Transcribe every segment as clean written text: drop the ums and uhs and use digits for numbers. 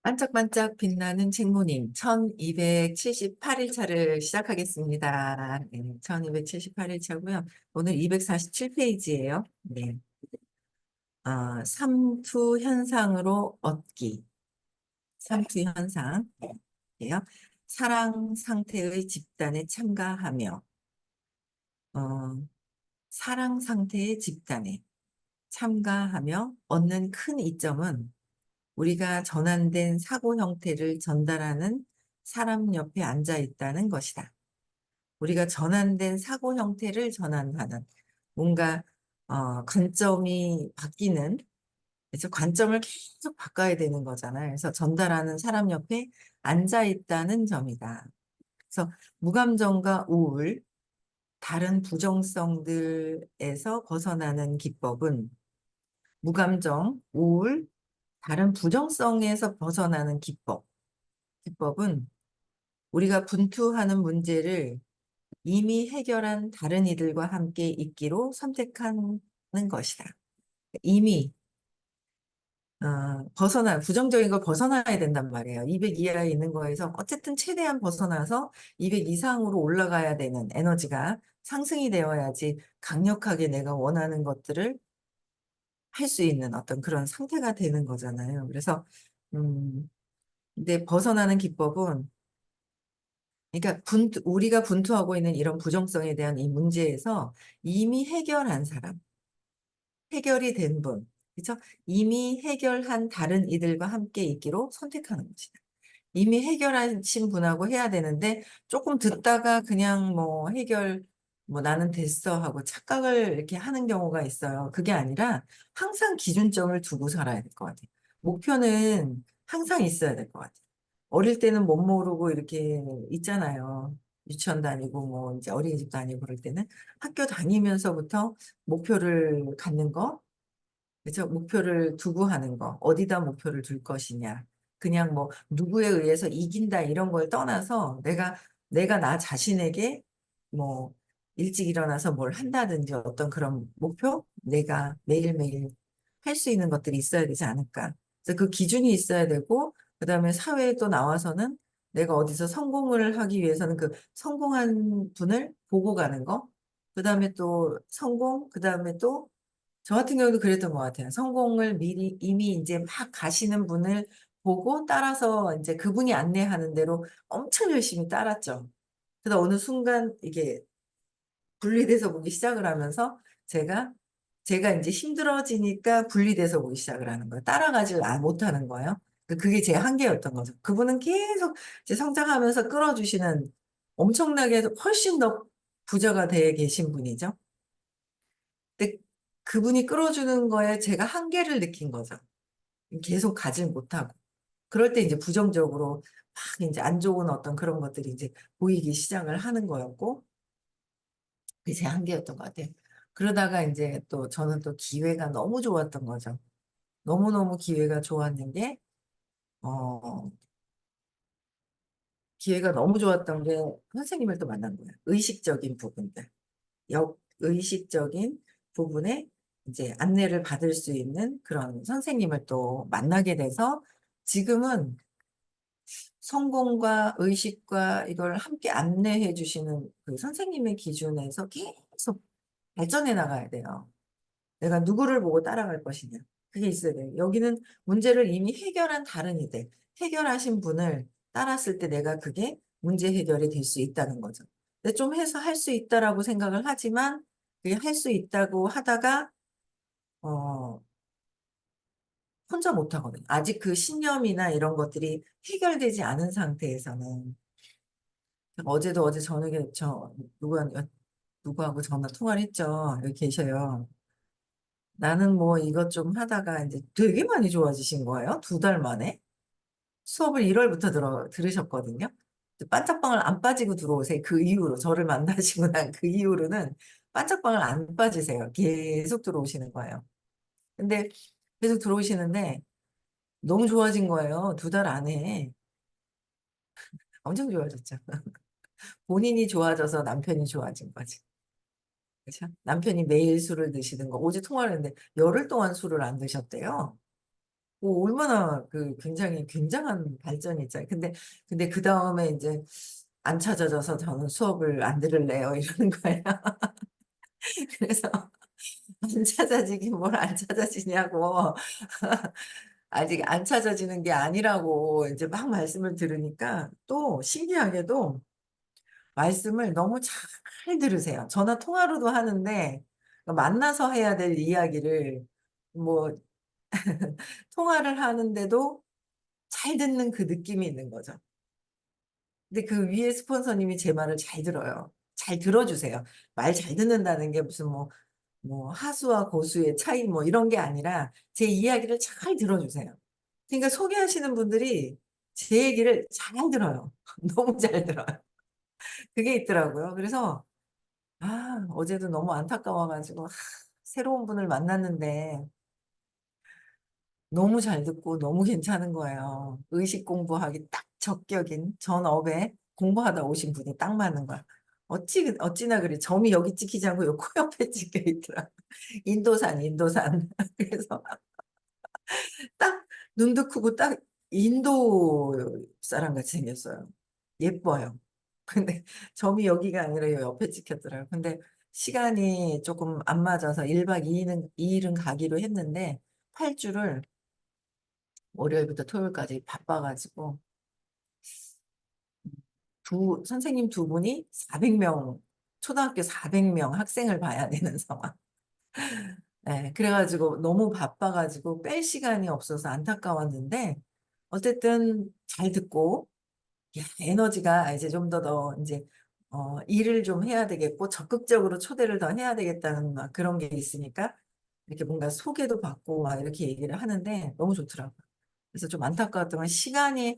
반짝반짝 빛나는 책모님 1278일 차를 시작하겠습니다. 네, 1278일 차고요. 오늘 247페이지예요. 네. 삼투 현상으로 얻기. 삼투 현상이에요. 사랑 상태의 집단에 참가하며 어, 사랑 상태의 집단에 참가하며 얻는 큰 이점은 우리가 전환된 사고 형태를 전달하는 사람 옆에 앉아 있다는 것이다. 우리가 전환된 사고 형태를 전환하는 뭔가 관점이 바뀌는, 그래서 관점을 계속 바꿔야 되는 거잖아요. 그래서 전달하는 사람 옆에 앉아 있다는 점이다. 그래서 무감정과 우울, 다른 부정성들에서 벗어나는 기법은 무감정, 우울, 다른 부정성에서 벗어나는 기법은 우리가 분투하는 문제를 이미 해결한 다른 이들과 함께 있기로 선택하는 것이다. 이미 부정적인 걸 벗어나야 된단 말이에요. 200 이하에 있는 거에서 어쨌든 최대한 벗어나서 200 이상으로 올라가야 되는 에너지가 상승이 되어야지 강력하게 내가 원하는 것들을 할 수 있는 어떤 그런 상태가 되는 거잖아요. 그래서 음, 근데 벗어나는 기법은, 그러니까 우리가 분투하고 있는 이런 부정성에 대한 이 문제에서 이미 해결한 사람, 해결이 된 분, 그렇죠? 이미 해결한 다른 이들과 함께 있기로 선택하는 것이다. 이미 해결하신 분하고 해야 되는데 조금 듣다가 그냥 뭐 해결, 뭐 나는 됐어 하고 착각을 이렇게 하는 경우가 있어요. 그게 아니라 항상 기준점을 두고 살아야 될 것 같아요. 목표는 항상 있어야 될 것 같아요. 어릴 때는 못 모르고 이렇게 있잖아요. 유치원 다니고 뭐 이제 어린이집 다니고 그럴 때는 학교 다니면서부터 목표를 갖는 거, 그래서 목표를 두고 하는 거, 어디다 목표를 둘 것이냐. 그냥 뭐 누구에 의해서 이긴다 이런 걸 떠나서 내가 나 자신에게 뭐 일찍 일어나서 뭘 한다든지 어떤 그런 목표, 내가 매일매일 할 수 있는 것들이 있어야 되지 않을까. 그래서 그 기준이 있어야 되고, 그다음에 사회에 또 나와서는 내가 어디서 성공을 하기 위해서는 그 성공한 분을 보고 가는 거, 그다음에 또 성공, 그다음에 또 저 같은 경우도 그랬던 것 같아요. 성공을 미리 이미 이제 막 가시는 분을 보고 따라서 이제 그분이 안내하는 대로 엄청 열심히 따랐죠. 그러다 어느 순간 이게 분리돼서 보기 시작을 하면서 제가 제가 이제 힘들어지니까 분리돼서 보기 시작을 하는 거예요. 따라가지 못하는 거예요. 그게 제 한계였던 거죠. 그분은 계속 이제 성장하면서 끌어주시는, 엄청나게 훨씬 더 부자가 돼 계신 분이죠. 근데 그분이 끌어주는 거에 제가 한계를 느낀 거죠. 계속 가질 못하고. 그럴 때 이제 부정적으로 막 이제 안 좋은 어떤 그런 것들이 이제 보이기 시작을 하는 거였고, 그게 제 한계였던 것 같아요. 그러다가 이제 또 저는 또 기회가 너무 좋았던 거죠. 너무너무 기회가 좋았는 게, 어, 기회가 너무 좋았던 게 선생님을 또 만난 거예요. 의식적인 부분들. 의식적인 부분에 이제 안내를 받을 수 있는 그런 선생님을 또 만나게 돼서 지금은 성공과 의식과 이걸 함께 안내해 주시는 그 선생님의 기준에서 계속 발전해 나가야 돼요. 내가 누구를 보고 따라갈 것이냐. 그게 있어야 돼요. 여기는 문제를 이미 해결한 다른 이들, 해결하신 분을 따랐을 때 내가 그게 문제 해결이 될 수 있다는 거죠. 근데 좀 해서 할 수 있다라고 생각을 하지만 그게 할 수 있다고 하다가 어 혼자 못 하거든요. 아직 그 신념이나 이런 것들이 해결되지 않은 상태에서는. 어제 저녁에 누구하고 전화 통화를 했죠. 여기 계셔요. 나는 뭐 이것 좀 하다가 이제 되게 많이 좋아지신 거예요. 2달 만에. 수업을 1월부터 들으셨거든요. 반짝방을 안 빠지고 들어오세요. 그 이후로, 저를 만나시고 난 그 이후로는 반짝방을 안 빠지세요. 계속 들어오시는 거예요. 근데 계속 들어오시는데 너무 좋아진 거예요. 2달 안에. 엄청 좋아졌죠. 본인이 좋아져서 남편이 좋아진 거지. 그렇죠? 남편이 매일 술을 드시는 거. 어제 통화를 했는데 열흘 동안 술을 안 드셨대요. 얼마나 그 굉장히 굉장한 발전이 있잖아요. 근데 그 다음에 이제 안 찾아져서 저는 수업을 안 들을래요. 이러는 거예요. 그래서 안 찾아지긴 뭘 안 찾아지냐고. 아직 안 찾아지는 게 아니라고 이제 막 말씀을 들으니까 또 신기하게도 말씀을 너무 잘 들으세요. 전화 통화로도 하는데 만나서 해야 될 이야기를 뭐 통화를 하는데도 잘 듣는 그 느낌이 있는 거죠. 근데 그 위에 스폰서님이 제 말을 잘 들어요. 잘 들어주세요. 말 잘 듣는다는 게 무슨 뭐 하수와 고수의 차이 뭐 이런 게 아니라 제 이야기를 잘 들어주세요. 그러니까 소개하시는 분들이 제 얘기를 잘 들어요. 너무 잘 들어요. 그게 있더라고요. 그래서 어제도 너무 안타까워가지고 새로운 분을 만났는데 너무 잘 듣고 너무 괜찮은 거예요. 의식 공부하기 딱 적격인 전업에 공부하다 오신 분이 딱 맞는 거야. 어찌나 그래. 점이 여기 찍히지 않고 요 코 옆에 찍혀 있더라. 인도산. 그래서 딱 눈도 크고 딱 인도 사람 같이 생겼어요. 예뻐요. 근데 점이 여기가 아니라 요 옆에 찍혔더라고요. 근데 시간이 조금 안 맞아서 1박 2일은 가기로 했는데 8주를 월요일부터 토요일까지 바빠가지고 선생님 두 분이 400명, 초등학교 400명 학생을 봐야 되는 상황. 네, 그래가지고 너무 바빠가지고 뺄 시간이 없어서 안타까웠는데 어쨌든 잘 듣고 야, 에너지가 이제 좀 더 이제 일을 좀 해야 되겠고 적극적으로 초대를 더 해야 되겠다는 막 그런 게 있으니까 이렇게 뭔가 소개도 받고 막 이렇게 얘기를 하는데 너무 좋더라고요. 그래서 좀 안타까웠던 건 시간이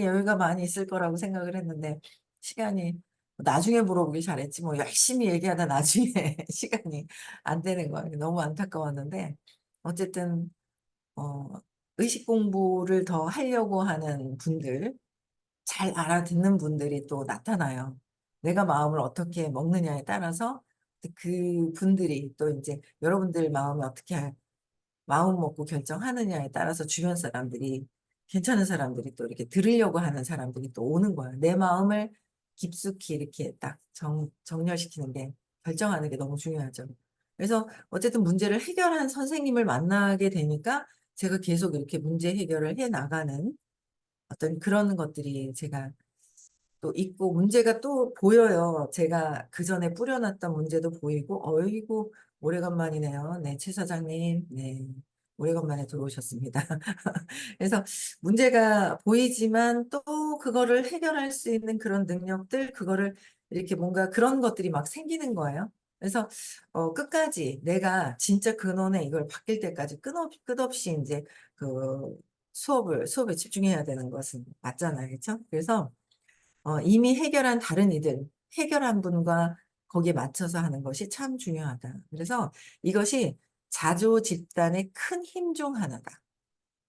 여유가 많이 있을 거라고 생각을 했는데 시간이 나중에 물어보기 잘했지 뭐 열심히 얘기하다 나중에 시간이 안 되는 거예요. 너무 안타까웠는데 어쨌든 어, 의식 공부를 더 하려고 하는 분들 잘 알아듣는 분들이 또 나타나요. 내가 마음을 어떻게 먹느냐에 따라서 그 분들이 또 이제 여러분들 마음이 어떻게 마음 먹고 결정하느냐에 따라서 주변 사람들이 괜찮은 사람들이 또 이렇게 들으려고 하는 사람들이 또 오는 거예요. 내 마음을 깊숙이 이렇게 딱 정렬시키는 게 결정하는 게 너무 중요하죠. 그래서 어쨌든 문제를 해결한 선생님을 만나게 되니까 제가 계속 이렇게 문제 해결을 해 나가는 어떤 그런 것들이 제가 또 있고 문제가 또 보여요. 제가 그전에 뿌려놨던 문제도 보이고 어이구 오래간만이네요. 네, 최 사장님. 네. 오래간만에 들어오셨습니다. 그래서 문제가 보이지만 또 그거를 해결할 수 있는 그런 능력들, 그거를 이렇게 뭔가 그런 것들이 막 생기는 거예요. 그래서 끝까지 내가 진짜 근원에 이걸 바뀔 때까지 끝없이 이제 그 수업에 집중해야 되는 것은 맞잖아요. 그렇죠? 그래서 이미 해결한 다른 이들, 해결한 분과 거기에 맞춰서 하는 것이 참 중요하다. 그래서 이것이 자조 집단의 큰 힘 중 하나다.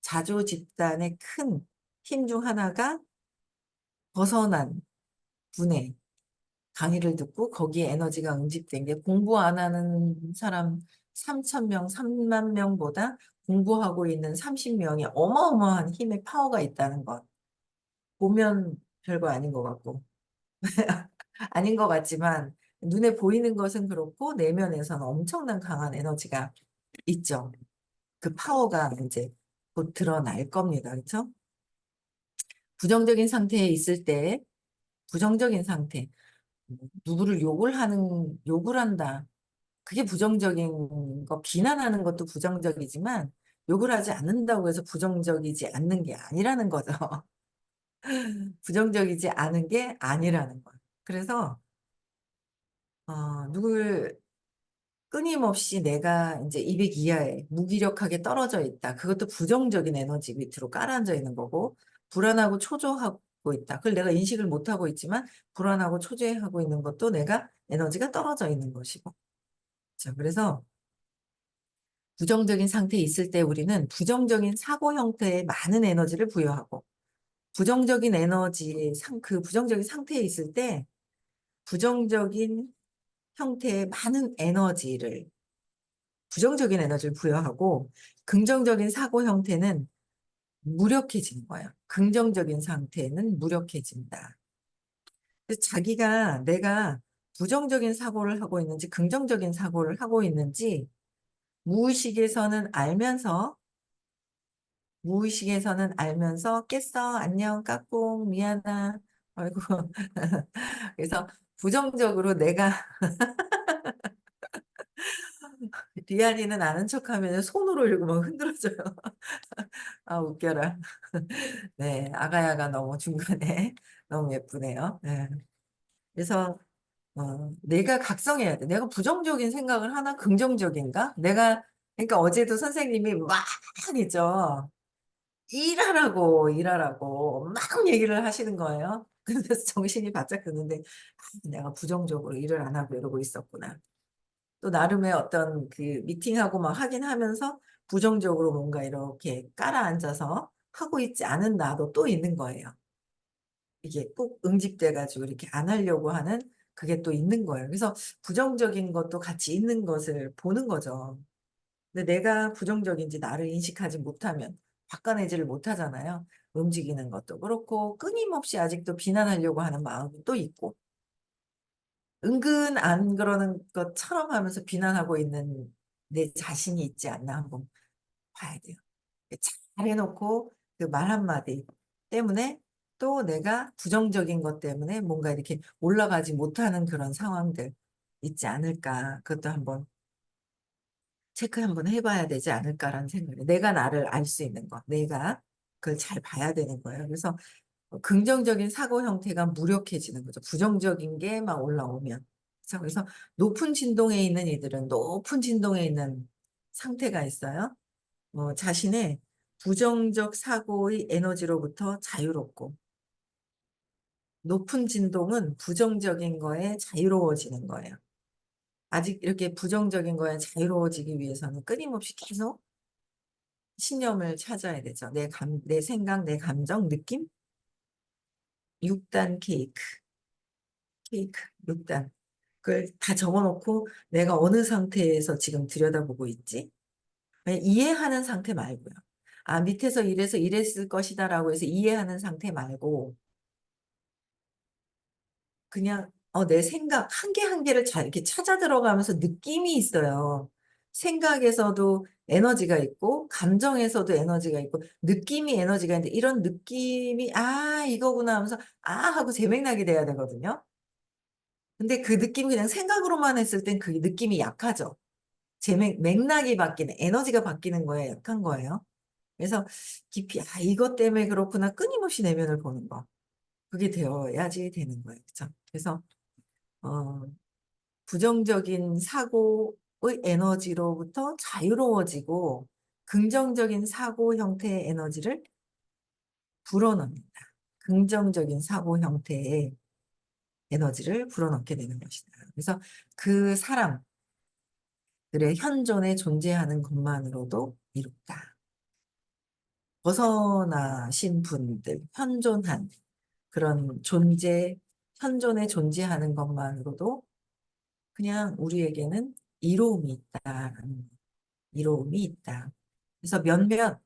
자조 집단의 큰 힘 중 하나가 벗어난 분의 강의를 듣고 거기에 에너지가 응집된 게 공부 안 하는 사람 3천 명, 3만 명보다 공부하고 있는 30명이 어마어마한 힘의 파워가 있다는 것. 보면 별거 아닌 것 같고. 아닌 것 같지만 눈에 보이는 것은 그렇고 내면에서는 엄청난 강한 에너지가 있죠. 그 파워가 이제 곧 드러날 겁니다. 그렇죠? 부정적인 상태에 있을 때 부정적인 상태 누구를 욕을 한다. 그게 부정적인 거 비난하는 것도 부정적이지만 욕을 하지 않는다고 해서 부정적이지 않는 게 아니라는 거죠. 부정적이지 않은 게 아니라는 거예요. 그래서 누굴 끊임없이 내가 이제 200 이하에 무기력하게 떨어져 있다. 그것도 부정적인 에너지 밑으로 깔아앉아 있는 거고, 불안하고 초조하고 있다. 그걸 내가 인식을 못하고 있지만, 불안하고 초조해하고 있는 것도 내가 에너지가 떨어져 있는 것이고. 자, 그래서 부정적인 상태에 있을 때 우리는 부정적인 사고 형태에 많은 에너지를 부여하고, 그 부정적인 상태에 있을 때, 부정적인 형태의 많은 에너지를 부정적인 에너지를 부여하고 긍정적인 사고 형태는 무력해지는 거예요. 긍정적인 상태는 무력해진다. 그래서 자기가 내가 부정적인 사고를 하고 있는지 긍정적인 사고를 하고 있는지 무의식에서는 알면서 무의식에서는 알면서 깼어 안녕 까꿍 미안하 아이고 그래서 부정적으로 내가 리안이는 아는 척하면 손으로 이러고 막 흔들어줘요. 아 웃겨라. 네 아가야가 너무 중간에 너무 예쁘네요. 네. 그래서 내가 각성해야 돼. 내가 부정적인 생각을 하나 긍정적인가? 내가 그러니까 어제도 선생님이 막 이죠. 일하라고 막 얘기를 하시는 거예요. 그래서 정신이 바짝 드는데 '아 내가 부정적으로 일을 안 하고 이러고 있었구나.' 또 나름의 어떤 그 미팅하고 막 하긴 하면서 부정적으로 뭔가 이렇게 깔아앉아서 하고 있지 않은 나도 또 있는 거예요. 이게 꼭 응집돼 가지고 이렇게 안 하려고 하는 그게 또 있는 거예요. 그래서 부정적인 것도 같이 있는 것을 보는 거죠. 근데 내가 부정적인지 나를 인식하지 못하면 바꿔내지를 못하잖아요. 움직이는 것도 그렇고 끊임없이 아직도 비난하려고 하는 마음이 또 있고 은근 안 그러는 것처럼 하면서 비난하고 있는 내 자신이 있지 않나 한번 봐야 돼요. 잘해 놓고 그 말 한마디 때문에 또 내가 부정적인 것 때문에 뭔가 이렇게 올라가지 못하는 그런 상황들 있지 않을까. 그것도 한번 체크 한번 해 봐야 되지 않을까라는 생각이 내가 나를 알 수 있는 거. 내가 그걸 잘 봐야 되는 거예요. 그래서 긍정적인 사고 형태가 무력해지는 거죠. 부정적인 게 막 올라오면. 그래서 높은 진동에 있는 이들은 높은 진동에 있는 상태가 있어요. 자신의 부정적 사고의 에너지로부터 자유롭고 높은 진동은 부정적인 거에 자유로워지는 거예요. 아직 이렇게 부정적인 거에 자유로워지기 위해서는 끊임없이 계속 신념을 찾아야 되죠. 내 생각, 내 감정, 느낌? 6단 케이크 6 단. 그걸 다 적어 놓고 '내가 어느 상태에서 지금 들여다보고 있지?' 이해하는 상태 말고요. '아 밑에서 이래서 이랬을 것이다.'라고 해서 이해하는 상태 말고 그냥 내 생각 한 개 한 개를 잘 이렇게 찾아 들어가면서 느낌이 있어요. 생각에서도 에너지가 있고 감정에서도 에너지가 있고 느낌이 에너지가 있는데 이런 느낌이 '아 이거구나.' 하면서 '아.' 하고 재맥락이 돼야 되거든요. 근데 그 느낌이 그냥 생각으로만 했을 땐 그 느낌이 약하죠. 맥락이 바뀌는 에너지가 바뀌는 거에 약한 거예요. 그래서 깊이 '아 이것 때문에 그렇구나.' 끊임없이 내면을 보는 거. 그게 되어야지 되는 거예요. 그죠? 그래서 어 부정적인 사고의 에너지로부터 자유로워지고 긍정적인 사고 형태의 에너지를 불어넣는다. 긍정적인 사고 형태의 에너지를 불어넣게 되는 것이다. 그래서 그 사람들의 현존에 존재하는 것만으로도 이롭다. 벗어나신 분들, 현존한 그런 현존에 존재하는 것만으로도 그냥 우리에게는 이로움이 있다라는 거. 이로움이 있다. 그래서 몇몇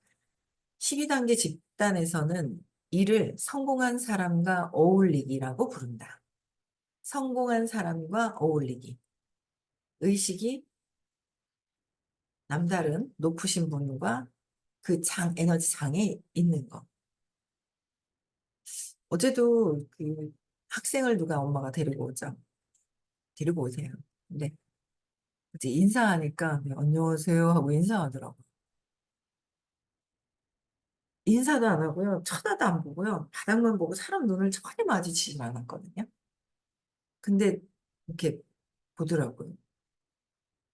12단계 집단에서는 이를 성공한 사람과 어울리기라고 부른다. 성공한 사람과 어울리기. 의식이 남다른 높으신 분과 그 에너지 장에 있는 거. 어제도 그 학생을 누가 엄마가 데리고 오죠. 데리고 오세요. 근데 이제 인사하니까 네 "안녕하세요." 하고 인사하더라고요. 인사도 안 하고요. 쳐다도 안 보고요. 바닥만 보고 사람 눈을 전혀 마주치질 않았거든요. 근데 이렇게 보더라고요.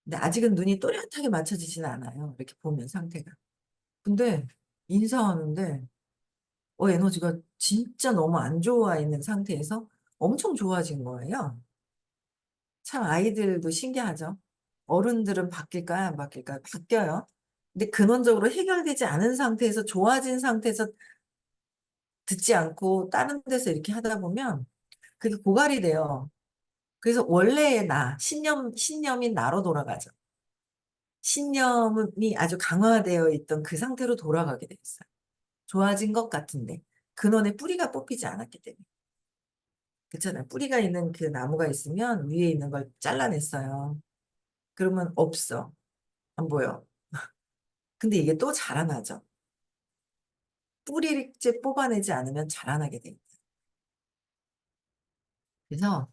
근데 아직은 눈이 또렷하게 맞춰지지는 않아요, 이렇게 보면 상태가. 근데 인사하는데 에너지가 진짜 너무 안 좋아 있는 상태에서 엄청 좋아진 거예요. 참 아이들도 신기하죠. 어른들은 바뀔까요? 안 바뀔까요? 바뀌어요. 근데 근원적으로 해결되지 않은 상태에서 좋아진 상태에서 듣지 않고 다른 데서 이렇게 하다 보면 그게 고갈이 돼요. 그래서 원래의 나, 신념인 나로 돌아가죠. 신념이 아주 강화되어 있던 그 상태로 돌아가게 됐어요. 좋아진 것 같은데 근원에 뿌리가 뽑히지 않았기 때문에. 그렇잖아요. 뿌리가 있는 그 나무가 있으면 위에 있는 걸 잘라냈어요. 그러면 없어. 안 보여. 근데 이게 또 자라나죠. 뿌리째 뽑아내지 않으면 자라나게 됩니다. 그래서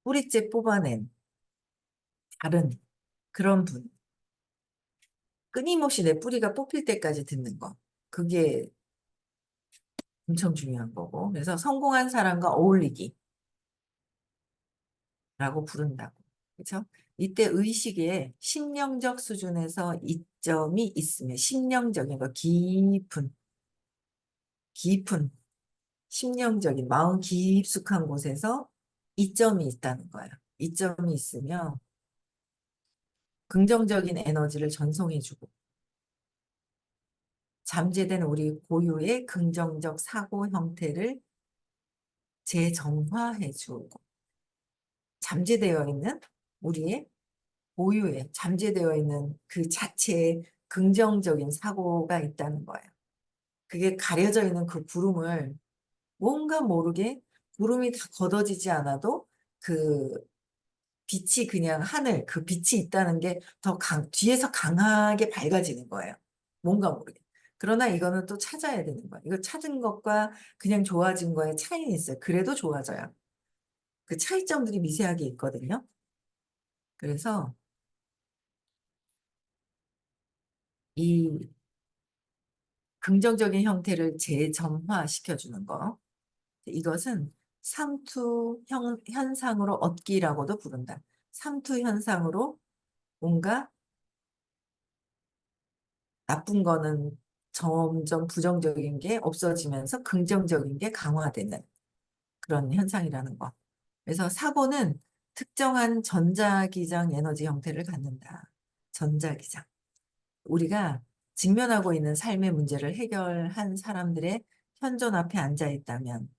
뿌리째 뽑아낸 다른 그런 분, 끊임없이 내 뿌리가 뽑힐 때까지 듣는 거. 그게 엄청 중요한 거고. 그래서 성공한 사람과 어울리기라고 부른다고. 그렇죠? 이때 의식의 심령적 수준에서 이점이 있으면 심령적인 거 깊은 심령적인 마음 깊숙한 곳에서 이점이 있다는 거예요. 이점이 있으면 긍정적인 에너지를 전송해주고 잠재된 우리 고유의 긍정적 사고 형태를 재정화해주고 잠재되어 있는 우리의 고유의 잠재되어 있는 그 자체의 긍정적인 사고가 있다는 거예요. 그게 가려져 있는 그 구름을 뭔가 모르게 구름이 다 걷어지지 않아도 그 빛이 그냥 하늘 그 빛이 있다는 게 더 뒤에서 강하게 밝아지는 거예요. 뭔가 모르게. 그러나 이거는 또 찾아야 되는 거예요. 이거 찾은 것과 그냥 좋아진 거에 차이는 있어요. 그래도 좋아져요. 그 차이점들이 미세하게 있거든요. 그래서 이 긍정적인 형태를 재점화시켜주는 거. 이것은 삼투 현상으로 얻기라고도 부른다. 삼투 현상으로 뭔가 나쁜 거는 점점 부정적인 게 없어지면서 긍정적인 게 강화되는 그런 현상이라는 거. 그래서 사고는 특정한 전자기장 에너지 형태를 갖는다. 전자기장. 우리가 직면하고 있는 삶의 문제를 해결한 사람들의 현존 앞에 앉아 있다면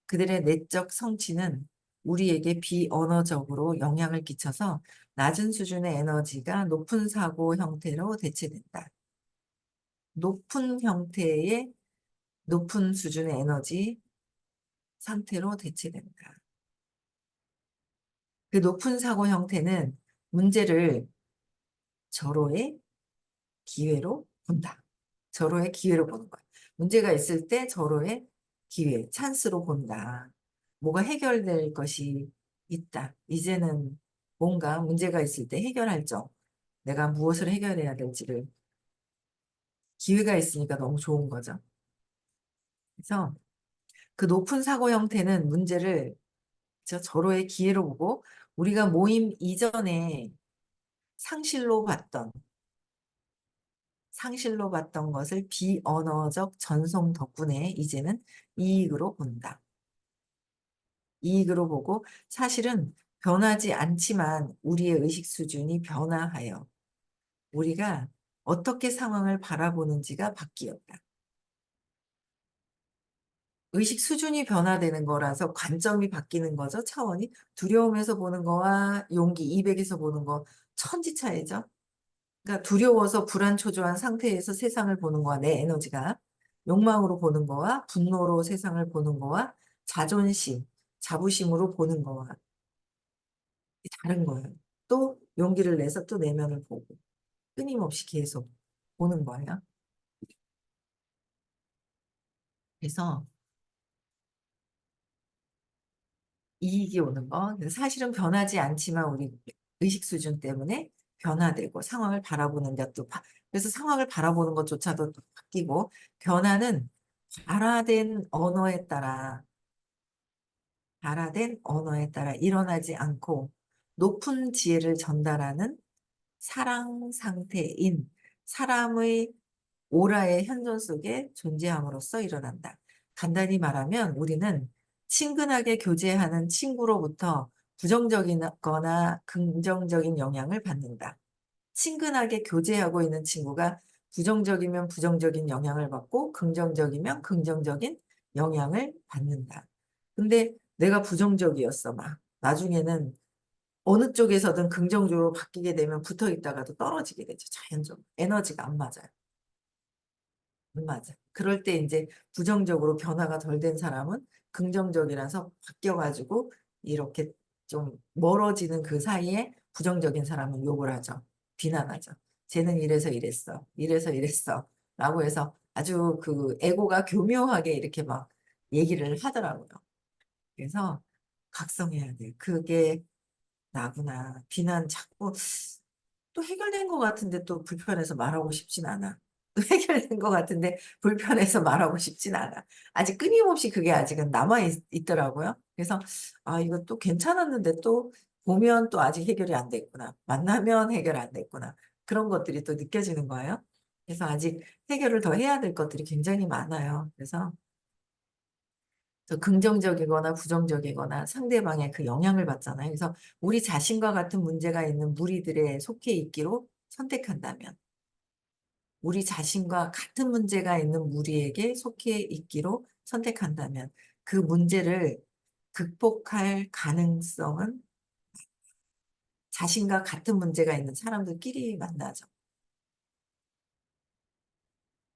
그들의 내적 성취는 우리에게 비언어적으로 영향을 끼쳐서 낮은 수준의 에너지가 높은 사고 형태로 대체된다. 높은 형태의 높은 수준의 에너지 상태로 대체된다. 그 높은 사고 형태는 문제를 절호의 기회로 본다. 절호의 기회로 보는 거야. 문제가 있을 때 절호의 기회, 찬스로 본다. 뭐가 해결될 것이 있다. 이제는 뭔가 문제가 있을 때 해결할 점, 내가 무엇을 해결해야 될지를 기회가 있으니까 너무 좋은 거죠. 그래서 그 높은 사고 형태는 문제를 절호의 기회로 보고 우리가 모임 이전에 상실로 봤던 상실로 봤던 것을 비언어적 전송 덕분에 이제는 이익으로 본다. 이익으로 보고 사실은 변하지 않지만 우리의 의식 수준이 변화하여 우리가 어떻게 상황을 바라보는지가 바뀌었다. 의식 수준이 변화되는 거라서 관점이 바뀌는 거죠. 차원이 두려움에서 보는 거와 용기 200에서 보는 거 천지 차이죠. 그러니까 두려워서 불안초조한 상태에서 세상을 보는 거와 내 에너지가 욕망으로 보는 거와 분노로 세상을 보는 거와 자존심, 자부심으로 보는 거와 다른 거예요. 또 용기를 내서 또 내면을 보고 끊임없이 계속 보는 거예요. 그래서 이익이 오는 거 사실은 변하지 않지만 우리 의식 수준 때문에 변화되고 상황을 바라보는 것도 그래서 상황을 바라보는 것조차도 또 바뀌고 변화는 발화된 언어에 따라 발화된 언어에 따라 일어나지 않고 높은 지혜를 전달하는 사랑 상태인 사람의 오라의 현존 속에 존재함으로써 일어난다. 간단히 말하면 우리는 친근하게 교제하는 친구로부터 부정적이거나 긍정적인 영향을 받는다. 친근하게 교제하고 있는 친구가 부정적이면 부정적인 영향을 받고 긍정적이면 긍정적인 영향을 받는다. 근데 내가 부정적이었어 막. 나중에는 어느 쪽에서든 긍정적으로 바뀌게 되면 붙어 있다가도 떨어지게 되죠. 자연적으로. 에너지가 안 맞아요. 맞아. 그럴 때 이제 부정적으로 변화가 덜 된 사람은 긍정적이라서 바뀌어가지고 이렇게 좀 멀어지는 그 사이에 부정적인 사람은 욕을 하죠. 비난하죠. 쟤는 이래서 이랬어. 이래서 이랬어. 라고 해서 아주 그 에고가 교묘하게 이렇게 막 얘기를 하더라고요. 그래서 각성해야 돼. 그게 나구나. 비난 자꾸 또 해결된 것 같은데 또 불편해서 말하고 싶진 않아. 또 해결된 것 같은데 불편해서 말하고 싶진 않아. 아직 끊임없이 그게 아직은 남아 있더라고요. 그래서 아, 이거 또 괜찮았는데 또 보면 또 아직 해결이 안 됐구나. 만나면 해결 안 됐구나. 그런 것들이 또 느껴지는 거예요. 그래서 아직 해결을 더 해야 될 것들이 굉장히 많아요. 그래서 더 긍정적이거나 부정적이거나 상대방의 그 영향을 받잖아요. 그래서 우리 자신과 같은 문제가 있는 무리들에 속해 있기로 선택한다면, 우리 자신과 같은 문제가 있는 무리에게 속해 있기로 선택한다면, 그 문제를 극복할 가능성은 자신과 같은 문제가 있는 사람들끼리 만나죠.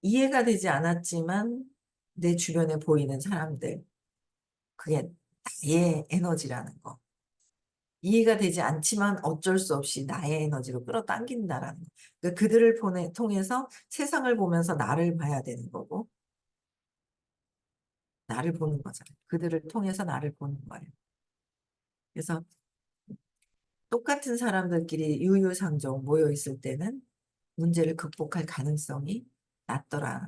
이해가 되지 않았지만 내 주변에 보이는 사람들, 그게 나의 에너지라는 거. 이해가 되지 않지만 어쩔 수 없이 나의 에너지로 끌어당긴다라는 거. 그러니까 그들을 통해서 세상을 보면서 나를 봐야 되는 거고, 나를 보는 거잖아요. 그들을 통해서 나를 보는 거예요. 그래서 똑같은 사람들끼리 유유상종 모여 있을 때는 문제를 극복할 가능성이 낮더라.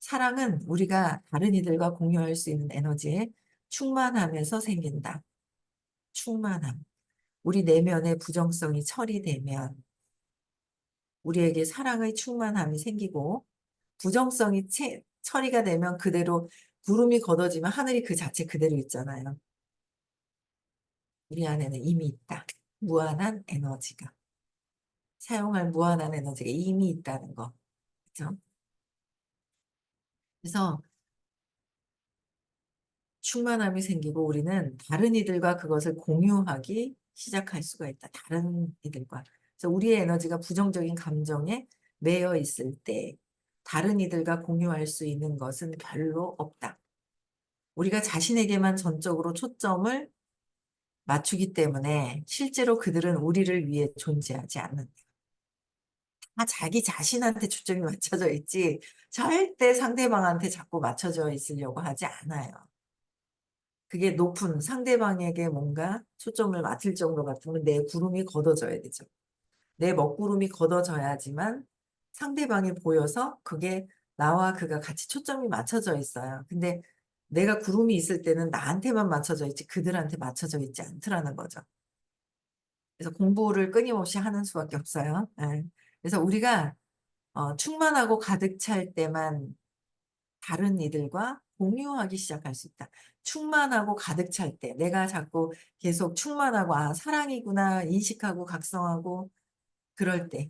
사랑은 우리가 다른 이들과 공유할 수 있는 에너지에 충만함에서 생긴다. 충만함. 우리 내면의 부정성이 처리되면 우리에게 사랑의 충만함이 생기고 부정성이 처리가 되면 그대로 구름이 걷어지면 하늘이 그 자체 그대로 있잖아요. 우리 안에는 이미 있다. 무한한 에너지가. 사용할 무한한 에너지가 이미 있다는 거. 그렇죠? 그래서 충만함이 생기고 우리는 다른 이들과 그것을 공유하기 시작할 수가 있다. 다른 이들과. 그래서 우리의 에너지가 부정적인 감정에 매여 있을 때 다른 이들과 공유할 수 있는 것은 별로 없다. 우리가 자신에게만 전적으로 초점을 맞추기 때문에 실제로 그들은 우리를 위해 존재하지 않는다. 다 자기 자신한테 초점이 맞춰져 있지 절대 상대방한테 자꾸 맞춰져 있으려고 하지 않아요. 그게 높은 상대방에게 뭔가 초점을 맞출 정도 같으면 내 구름이 걷어져야 되죠. 내 먹구름이 걷어져야지만 상대방이 보여서 그게 나와 그가 같이 초점이 맞춰져 있어요. 근데 내가 구름이 있을 때는 나한테만 맞춰져 있지 그들한테 맞춰져 있지 않더라는 거죠. 그래서 공부를 끊임없이 하는 수밖에 없어요. 예. 그래서 우리가 충만하고 가득 찰 때만 다른 이들과 공유하기 시작할 수 있다. 충만하고 가득 찰 때 내가 자꾸 계속 충만하고 아 사랑이구나 인식하고 각성하고 그럴 때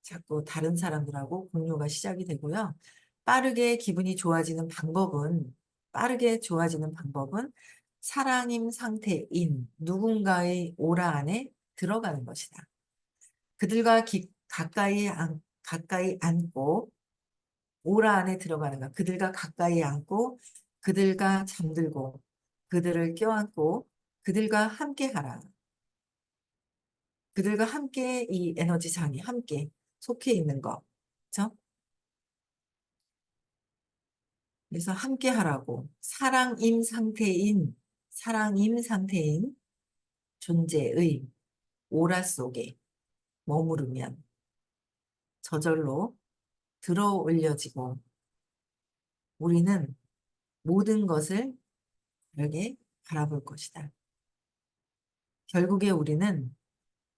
자꾸 다른 사람들하고 공유가 시작이 되고요. 빠르게 기분이 좋아지는 방법은 빠르게 좋아지는 방법은 사랑임 상태인 누군가의 오라 안에 들어가는 것이다. 그들과 가까이 앉고 오라 안에 들어가는 것. 그들과 가까이 앉고 그들과 잠들고 그들을 껴안고 그들과 함께 하라. 그들과 함께 이 에너지장이 함께 속해 있는 거. 그렇죠? 그래서 함께 하라고 사랑임 상태인 존재의 오라 속에 머무르면 저절로 들어 올려지고 우리는 모든 것을 다르게 바라볼 것이다. 결국에 우리는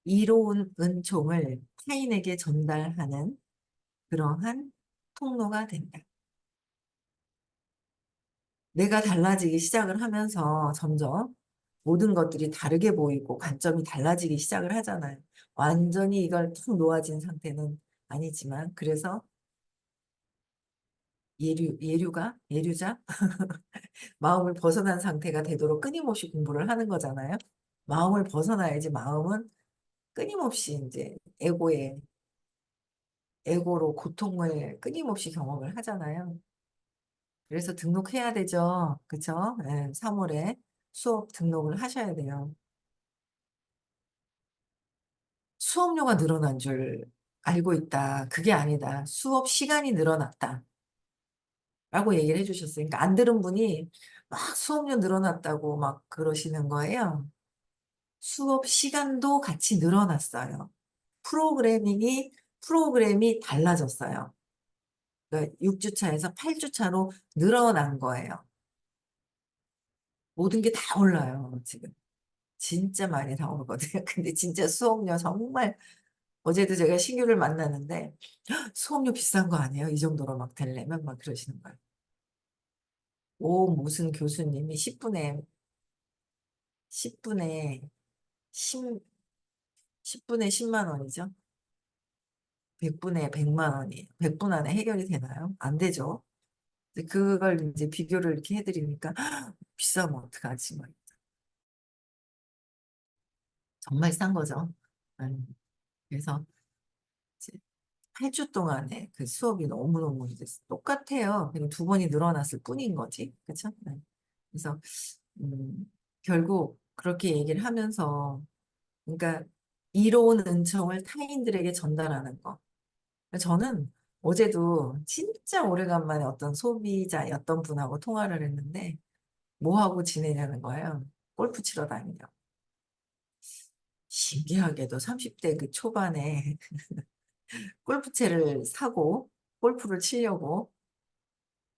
이로운 은총을 타인에게 전달하는 그러한 통로가 된다. 내가 달라지기 시작을 하면서 점점 모든 것들이 다르게 보이고 관점이 달라지기 시작을 하잖아요. 완전히 이걸 툭 놓아진 상태는 아니지만 그래서 예류자 마음을 벗어난 상태가 되도록 끊임없이 공부를 하는 거잖아요. 마음을 벗어나야지. 마음은 끊임없이 이제 에고로 고통을 끊임없이 경험을 하잖아요. 그래서 등록해야 되죠. 그쵸? 네, 3월에 수업 등록을 하셔야 돼요. 수업료가 늘어난 줄 알고 있다. 그게 아니다. 수업 시간이 늘어났다. 라고 얘기를 해주셨어요. 그러니까 안 들은 분이 막 수업료 늘어났다고 막 그러시는 거예요. 수업 시간도 같이 늘어났어요. 프로그래밍이, 프로그램이 달라졌어요. 그러니까 6주차에서 8주차로 늘어난 거예요. 모든 게 다 올라요, 지금. 진짜 많이 다 오르거든요. 근데 진짜 수업료 정말, 어제도 제가 신규를 만났는데, 수업료 비싼 거 아니에요? 이 정도로 막 되려면 막 그러시는 거예요. 오, 무슨 교수님이 10분에 10, 10분에 10만 원이죠? 100분에 100만 원이에요. 100분 안에 해결이 되나요? 안 되죠. 근데 그걸 이제 비교를 이렇게 해드리니까 비싸면 어떡하지? 막 정말 싼 거죠. 그래서 이제 8주 동안에 그 수업이 너무너무 이제 똑같아요. 그냥 두 번이 늘어났을 뿐인 거지. 그쵸? 네. 그래서, 결국 그렇게 얘기를 하면서, 그러니까 이로운 은총을 타인들에게 전달하는 거. 저는 어제도 진짜 오래간만에 어떤 소비자였던 분하고 통화를 했는데, 뭐 하고 지내냐는 거예요. 골프 치러 다니냐고. 신기하게도 30대 그 초반에 골프채를 사고 골프를 치려고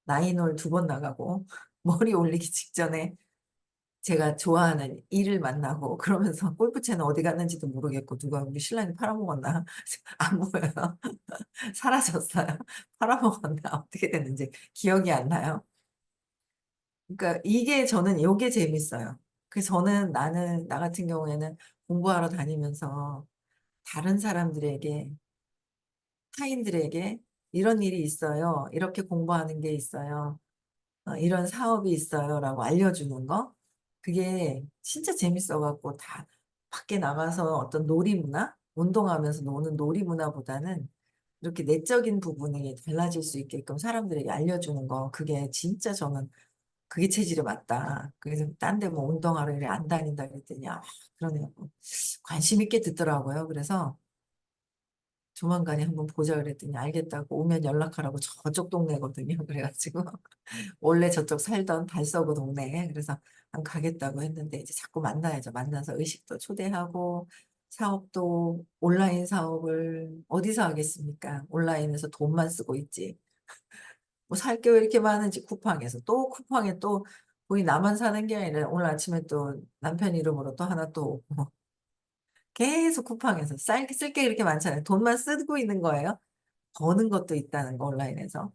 나인홀 두 번 나가고 머리 올리기 직전에 제가 좋아하는 이를 만나고 그러면서 골프채는 어디 갔는지도 모르겠고 누가 우리 신랑이 팔아먹었나 안 보여요. 사라졌어요. 팔아먹었나 어떻게 됐는지 기억이 안 나요. 그러니까 이게 저는 이게 재밌어요. 그래서 저는 나 같은 경우에는 공부하러 다니면서 다른 사람들에게 타인들에게 이런 일이 있어요. 이렇게 공부하는 게 있어요. 이런 사업이 있어요. 라고 알려주는 거. 그게 진짜 재밌어갖고 다 밖에 나가서 어떤 놀이문화, 운동하면서 노는 놀이문화보다는 이렇게 내적인 부분이 달라질 수 있게끔 사람들에게 알려주는 거. 그게 진짜 저는 그게 체질에 맞다. 그래서 딴 데 뭐 운동하러 이래 안 다닌다 그랬더니 그러네요. 관심 있게 듣더라고요. 그래서 조만간에 한번 보자 그랬더니 알겠다고 오면 연락하라고 저쪽 동네거든요. 그래가지고 원래 저쪽 살던 달서구 동네에 그래서 안 가겠다고 했는데 이제 자꾸 만나야죠. 만나서 의식도 초대하고 사업도 온라인 사업을 어디서 하겠습니까? 온라인에서 돈만 쓰고 있지. 뭐 살 게 왜 이렇게 많은지 쿠팡에서 또 쿠팡에 또 우리 나만 사는 게 아니라 오늘 아침에 또 남편 이름으로 또 하나 또 오고 계속 쿠팡에서 쓸 게 그렇게 많잖아요. 돈만 쓰고 있는 거예요. 버는 것도 있다는 거 온라인에서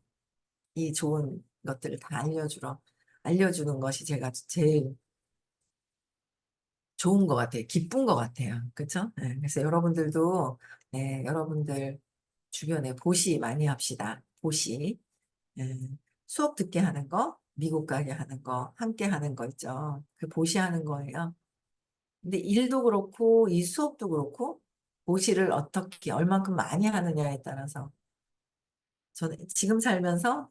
이 좋은 것들을 다 알려주는 것이 제가 제일 좋은 것 같아요. 기쁜 것 같아요. 그렇죠? 네, 그래서 여러분들도 네, 여러분들 주변에 보시 많이 합시다. 보시 네, 수업 듣게 하는 거, 미국 가게 하는 거, 함께 하는 거 있죠. 그 보시 하는 거예요. 근데 일도 그렇고 이 수업도 그렇고 보시를 어떻게 얼만큼 많이 하느냐에 따라서 저는 지금 살면서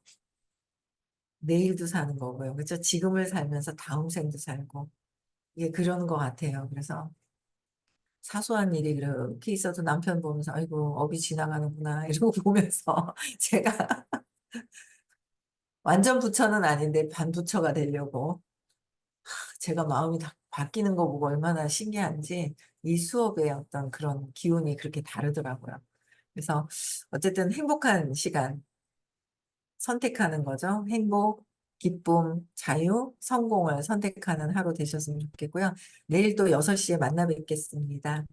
내일도 사는 거고요. 그렇죠? 지금을 살면서 다음 생도 살고 이게 그런 것 같아요. 그래서 사소한 일이 그렇게 있어도 남편 보면서 아이고 업이 지나가는구나 이러고 보면서 제가 완전 부처는 아닌데 반 부처가 되려고 제가 마음이 다 바뀌는 거 보고 얼마나 신기한지 이 수업의 어떤 그런 기운이 그렇게 다르더라고요. 그래서 어쨌든 행복한 시간 선택하는 거죠. 행복, 기쁨, 자유, 성공을 선택하는 하루 되셨으면 좋겠고요. 내일 또 6시에 만나 뵙겠습니다.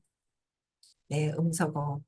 네, 음서거.